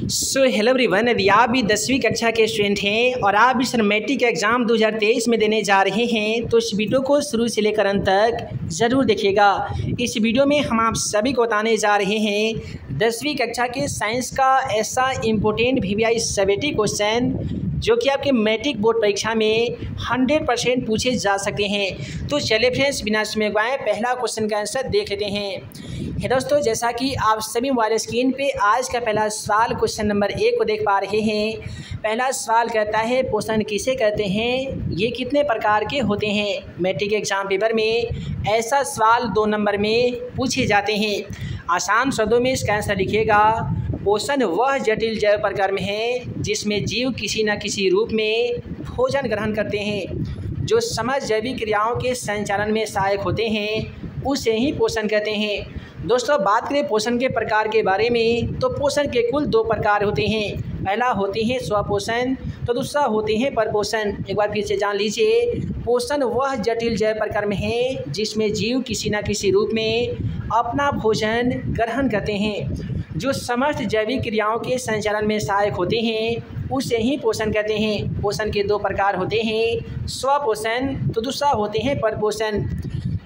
So hello everyone, यदि आप भी 10वीं कक्षा के स्टूडेंट हैं और आप भी मैट्रिक एग्ज़ाम 2023 में देने जा रहे हैं तो इस वीडियो को शुरू से लेकर अंत तक ज़रूर देखिएगा। इस वीडियो में हम आप सभी को बताने जा रहे हैं 10वीं कक्षा के साइंस का ऐसा इम्पोर्टेंट VVI सबेटी क्वेश्चन जो कि आपके मैट्रिक बोर्ड परीक्षा में 100% पूछे जा सकते हैं। तो चलिए फ्रेंड्स, बिना समय गवाए पहला क्वेश्चन का आंसर देख लेते हैं। दोस्तों, जैसा कि आप सभी मोबाइल स्क्रीन पे आज का पहला सवाल क्वेश्चन नंबर 1 को देख पा रहे हैं। पहला सवाल कहता है पोषण किसे कहते हैं, ये कितने प्रकार के होते हैं। मैट्रिक एग्जाम पेपर में ऐसा सवाल 2 नंबर में पूछे जाते हैं। आसान शब्दों में इसका आंसर लिखिएगा, पोषण वह जटिल जैव प्रक्रम है जिसमें जीव किसी न किसी रूप में भोजन ग्रहण करते हैं, जो समस्त जैविक क्रियाओं के संचालन में सहायक होते हैं, उसे ही पोषण कहते हैं। दोस्तों, बात करें पोषण के प्रकार के बारे में तो पोषण के कुल 2 प्रकार होते हैं। पहला होते हैं स्वपोषण तो दूसरा होते हैं परपोषण। एक बार फिर से जान लीजिए, पोषण वह जटिल जैव प्रक्रम है जिसमें जीव किसी न किसी रूप में अपना भोजन ग्रहण करते हैं, जो समस्त जैविक क्रियाओं के संचालन में सहायक होते हैं, उसे ही पोषण कहते हैं। पोषण के 2 प्रकार होते हैं, स्वपोषण तो दूसरा होते हैं परपोषण।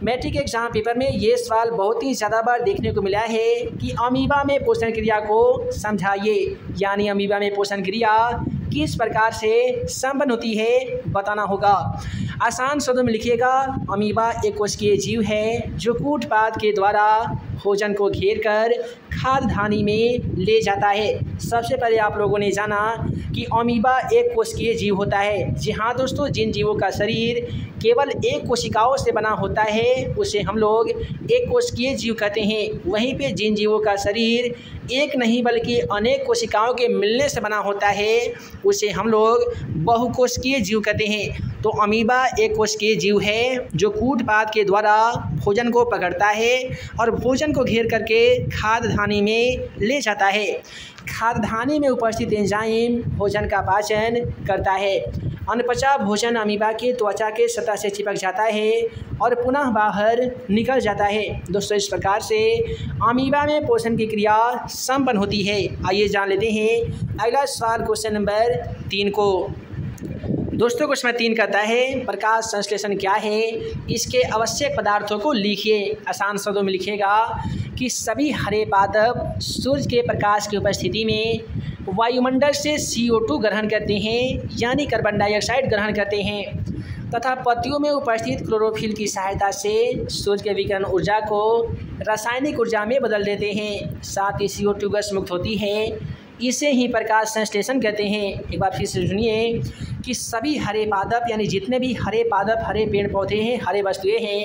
मैट्रिक एग्जाम पेपर में ये सवाल बहुत ही ज़्यादा बार देखने को मिला है कि अमीबा में पोषण क्रिया को समझाइए, यानी अमीबा में पोषण क्रिया किस प्रकार से संपन्न होती है बताना होगा। आसान शब्दों में लिखिएगा, अमीबा एक कोशिकीय जीव है जो कूटपाद के द्वारा भोजन को घेर कर खाद्य धानी में ले जाता है। सबसे पहले आप लोगों ने जाना कि अमीबा एक कोशिकीय जीव होता है। जी हाँ दोस्तों, जिन जीवों का शरीर केवल एक कोशिकाओं से बना होता है उसे हम लोग एक कोशिकीय जीव कहते हैं। वहीं पे जिन जीवों का शरीर एक नहीं बल्कि अनेक कोशिकाओं के मिलने से बना होता है उसे हम लोग बहुकोशिकीय जीव कहते हैं। तो अमीबा एक कोशिकीय जीव है जो कूटपाद के द्वारा भोजन को पकड़ता है और भोजन को घेर करके खाद्य धानी में ले जाता है। खाद्य धानी में उपस्थित एंजाइम भोजन का पाचन करता है। अनपचा भोजन अमीबा की त्वचा के सतह से चिपक जाता है और पुनः बाहर निकल जाता है। दोस्तों, इस प्रकार से अमीबा में पोषण की क्रिया संपन्न होती है। आइए जान लेते हैं अगला सवाल क्वेश्चन नंबर 3 को। दोस्तों, क्वेश्चन 3 कहता है प्रकाश संश्लेषण क्या है, इसके आवश्यक पदार्थों को लिखिए। आसान शब्दों में लिखिएगा कि सभी हरे पादप सूर्य के प्रकाश की उपस्थिति में वायुमंडल से CO2 ग्रहण करते हैं, यानी कार्बन डाइऑक्साइड ग्रहण करते हैं, तथा पत्तियों में उपस्थित क्लोरोफिल की सहायता से सूर्य के विकिरण ऊर्जा को रासायनिक ऊर्जा में बदल देते हैं। साथ ही CO2 गैस मुक्त होती है, इसे ही प्रकाश संश्लेषण कहते हैं। एक बार फिर से सुनिए कि सभी हरे पादप यानी जितने भी हरे पादप, हरे पेड़ पौधे हैं, हरे वस्तुएं हैं,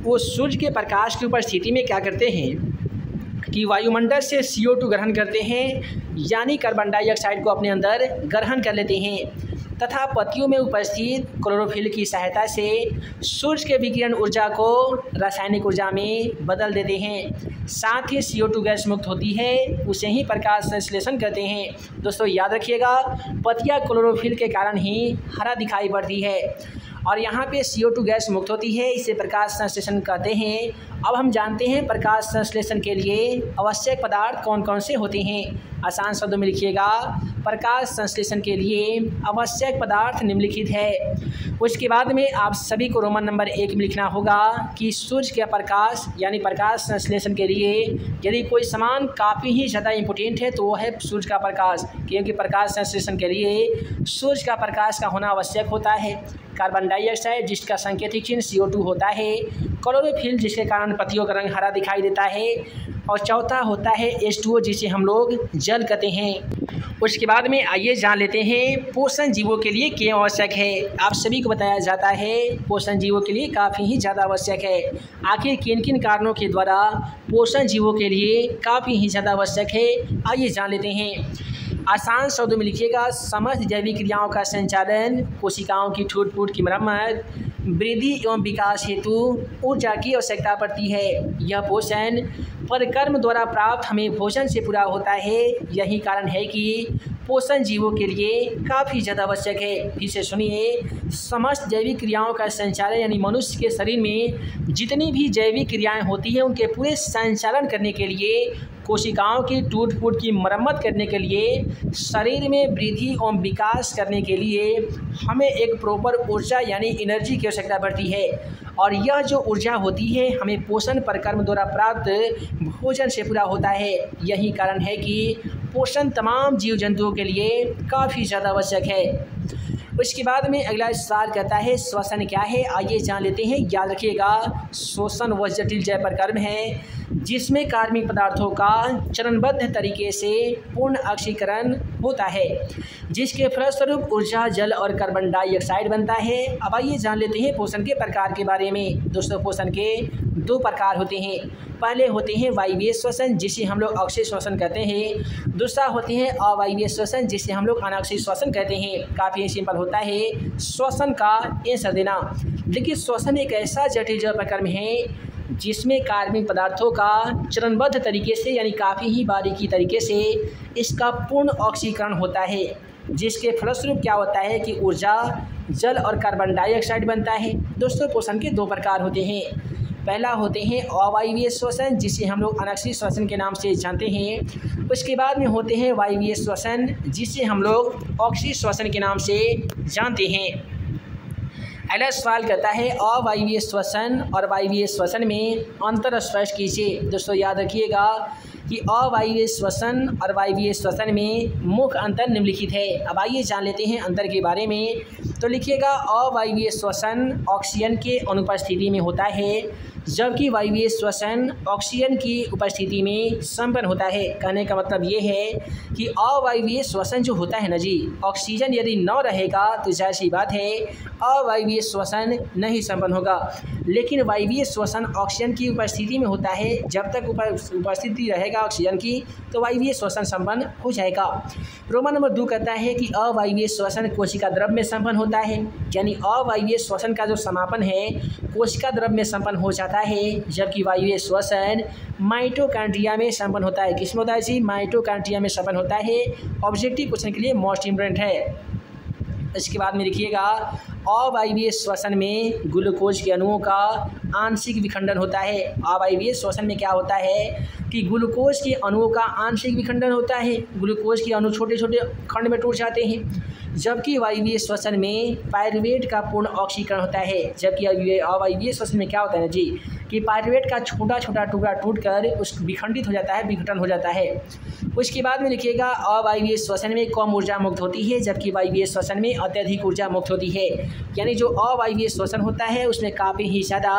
वो सूर्य के प्रकाश की उपस्थिति में क्या करते हैं कि वायुमंडल से CO2 ग्रहण करते हैं, यानी कार्बन डाइऑक्साइड को अपने अंदर ग्रहण कर लेते हैं, तथा पत्तियों में उपस्थित क्लोरोफिल की सहायता से सूर्य के विकिरण ऊर्जा को रासायनिक ऊर्जा में बदल देते हैं। साथ ही CO2 गैस मुक्त होती है, उसे ही प्रकाश संश्लेषण कहते हैं। दोस्तों, याद रखिएगा, पत्तियां क्लोरोफिल के कारण ही हरा दिखाई पड़ती है और यहाँ पे CO2 गैस मुक्त होती है, इसे प्रकाश संश्लेषण कहते हैं। अब हम जानते हैं प्रकाश संश्लेषण के लिए आवश्यक पदार्थ कौन कौन से होते हैं। आसान शब्दों में लिखिएगा, प्रकाश संश्लेषण के लिए आवश्यक पदार्थ निम्नलिखित है। उसके बाद में आप सभी को रोमन नंबर 1 में लिखना होगा कि सूर्य का प्रकाश यानी प्रकाश संश्लेषण के लिए यदि कोई सामान काफ़ी ही ज़्यादा इम्पोर्टेंट है तो वो है सूर्य का प्रकाश, क्योंकि प्रकाश संश्लेषण के लिए सूर्य का प्रकाश का होना आवश्यक होता है। कार्बन डाइऑक्साइड जिसका सांकेतिक चिन्ह CO2 होता है, क्लोरोफिल जिसके कारण पत्तियों का रंग हरा दिखाई देता है, और चौथा होता है H2O जिसे हम लोग जल कहते हैं। उसके बाद में आइए जान लेते हैं पोषण जीवों के लिए क्यों आवश्यक है। आप सभी को बताया जाता है पोषण जीवों के लिए काफ़ी ही ज़्यादा आवश्यक है। आखिर किन किन कारणों के द्वारा पोषण जीवों के लिए काफ़ी ही ज़्यादा आवश्यक है, आइए जान लेते हैं। आसान शब्दों में लिखिएगा, समस्त जैविक क्रियाओं का संचालन, कोशिकाओं की टूट फूट की मरम्मत, वृद्धि एवं विकास हेतु ऊर्जा की आवश्यकता पड़ती है। यह पोषण परिक्रम द्वारा प्राप्त हमें भोजन से पूरा होता है। यही कारण है कि पोषण जीवों के लिए काफ़ी ज़्यादा आवश्यक है। फिर से सुनिए, समस्त जैविक क्रियाओं का संचालन यानी मनुष्य के शरीर में जितनी भी जैविक क्रियाएं होती हैं उनके पूरे संचालन करने के लिए कोशिकाओं की टूट फूट की मरम्मत करने के लिए, शरीर में वृद्धि एवं विकास करने के लिए हमें एक प्रॉपर ऊर्जा यानी एनर्जी की आवश्यकता पड़ती है। और यह जो ऊर्जा होती है हमें पोषण प्रक्रम द्वारा प्राप्त भोजन से पूरा होता है। यही कारण है कि पोषण तमाम जीव जंतुओं के लिए काफ़ी ज़्यादा आवश्यक है। उसके बाद में अगला सवाल कहता है श्वसन क्या है, आइए जान लेते हैं। याद रखिएगा, श्वसन वह जटिल जैव प्रक्रम है जिसमें कार्बनिक पदार्थों का चरणबद्ध तरीके से पूर्ण ऑक्सीकरण होता है, जिसके फलस्वरूप ऊर्जा, जल और कार्बन डाइऑक्साइड बनता है। अब आइए जान लेते हैं पोषण के प्रकार के बारे में। दोस्तों, पोषण के 2 प्रकार होते हैं। पहले होते हैं वायवीय श्वसन, जिसे हम लोग अक्षय श्वसन कहते हैं। दूसरा होते हैं अवायवीय श्वसन, जिसे हम लोग अनाक्षय श्वसन कहते हैं। काफ़ी सिंपल होता है श्वसन का आंसर देना। लेकिन श्वसन एक ऐसा जटिल जैव प्रक्रम है जिसमें कार्बनिक पदार्थों का चरणबद्ध तरीके से यानी काफ़ी ही बारीकी तरीके से इसका पूर्ण ऑक्सीकरण होता है, जिसके फलस्वरूप क्या होता है कि ऊर्जा, जल और कार्बन डाइऑक्साइड बनता है। दोस्तों, पोषण के 2 प्रकार होते हैं। पहला होते हैं अवायवीय श्वसन, जिसे हम लोग अनाक्षय श्वसन के नाम से जानते हैं। उसके बाद में होते हैं वायवीय श्वसन, जिसे हम लोग ऑक्सीय श्वसन के नाम से जानते हैं। अगला सवाल कहता है अवायवीय श्वसन और वायवीय श्वसन में अंतर स्पष्ट कीजिए। दोस्तों, याद रखिएगा कि अवायवीय श्वसन और वायवीय श्वसन में मुख्य अंतर निम्नलिखित है। अब आइए जान लेते हैं अंतर के बारे में। तो लिखिएगा, अवायवीय श्वसन ऑक्सीजन के अनुपस्थिति में होता है, जबकि वायवीय श्वसन ऑक्सीजन की उपस्थिति में संपन्न होता है। कहने का मतलब ये है कि अवायवीय श्वसन जो होता है ना जी, ऑक्सीजन यदि न रहेगा तो जाहिर सी बात है अवायवीय श्वसन नहीं संपन्न होगा। लेकिन वायवीय श्वसन ऑक्सीजन की उपस्थिति में होता है, जब तक उपस्थिति रहेगा ऑक्सीजन की तो वायवीय श्वसन संपन्न हो जाएगा। रोमन नंबर 2 कहता है कि अवायवीय श्वसन कोशिका द्रव में संपन्न होता है, यानी अवायवीय श्वसन का जो समापन है कोशिका द्रव में संपन्न हो जाता है, जबकि वायवीय श्वसन माइटोकॉन्ड्रिया में संपन्न होता है। किसमें होता है जी? माइटोकॉन्ड्रिया में संपन्न होता है। ऑब्जेक्टिव क्वेश्चन के लिए मोस्ट इम्पोर्टेंट है। इसके बाद में लिखिएगा, अवायवीय श्वसन में ग्लूकोज के अणुओं का आंशिक विखंडन होता है। अवायवीय श्वसन में क्या होता है कि ग्लूकोज के अणुओं का आंशिक विखंडन होता है। ग्लूकोज के अणु छोटे छोटे खंड में टूट जाते हैं, जबकि वायवीय श्वसन में पायरुवेट का पूर्ण ऑक्सीकरण होता है। जबकि अवायवीय श्वसन में क्या होता है ना जी कि पायरुवेट का छोटा छोटा टुकड़ा टूटकर उस विखंडित हो जाता है, विघटन हो जाता है। उसके बाद में लिखिएगा, अवायवीय श्वसन में कम ऊर्जा मुक्त होती है, जबकि वायवीय श्वसन में अत्यधिक ऊर्जा मुक्त होती है। यानी जो अवायवीय श्वसन होता है उसमें काफ़ी ही ज़्यादा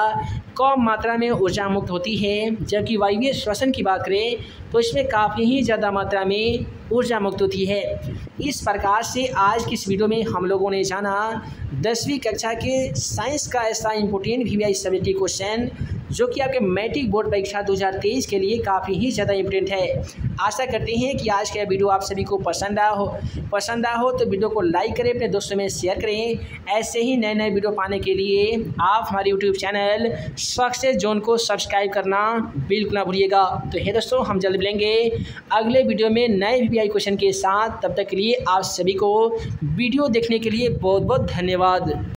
कम मात्रा में ऊर्जा मुक्त होती है, जबकि वायवीय श्वसन की बात करें तो इसमें काफ़ी ही ज़्यादा मात्रा में ऊर्जा मुक्त होती है। इस प्रकार से आज की इस वीडियो में हम लोगों ने जाना 10वीं कक्षा के साइंस का ऐसा इम्पोर्टेंट VVI सब्जेक्ट क्वेश्चन जो कि आपके मैट्रिक बोर्ड परीक्षा 2023 के लिए काफ़ी ही ज़्यादा इम्पोर्टेंट है। आशा करते हैं कि आज का वीडियो आप सभी को पसंद आया हो तो वीडियो को लाइक करें, अपने दोस्तों में शेयर करें। ऐसे ही नए नए वीडियो पाने के लिए आप हमारे यूट्यूब चैनल सक्सेस जोन को सब्सक्राइब करना बिल्कुल ना भूलिएगा। तो हे दोस्तों, हम जल्द मिलेंगे अगले वीडियो में नए VVI क्वेश्चन के साथ। तब तक के लिए आप सभी को वीडियो देखने के लिए बहुत बहुत धन्यवाद।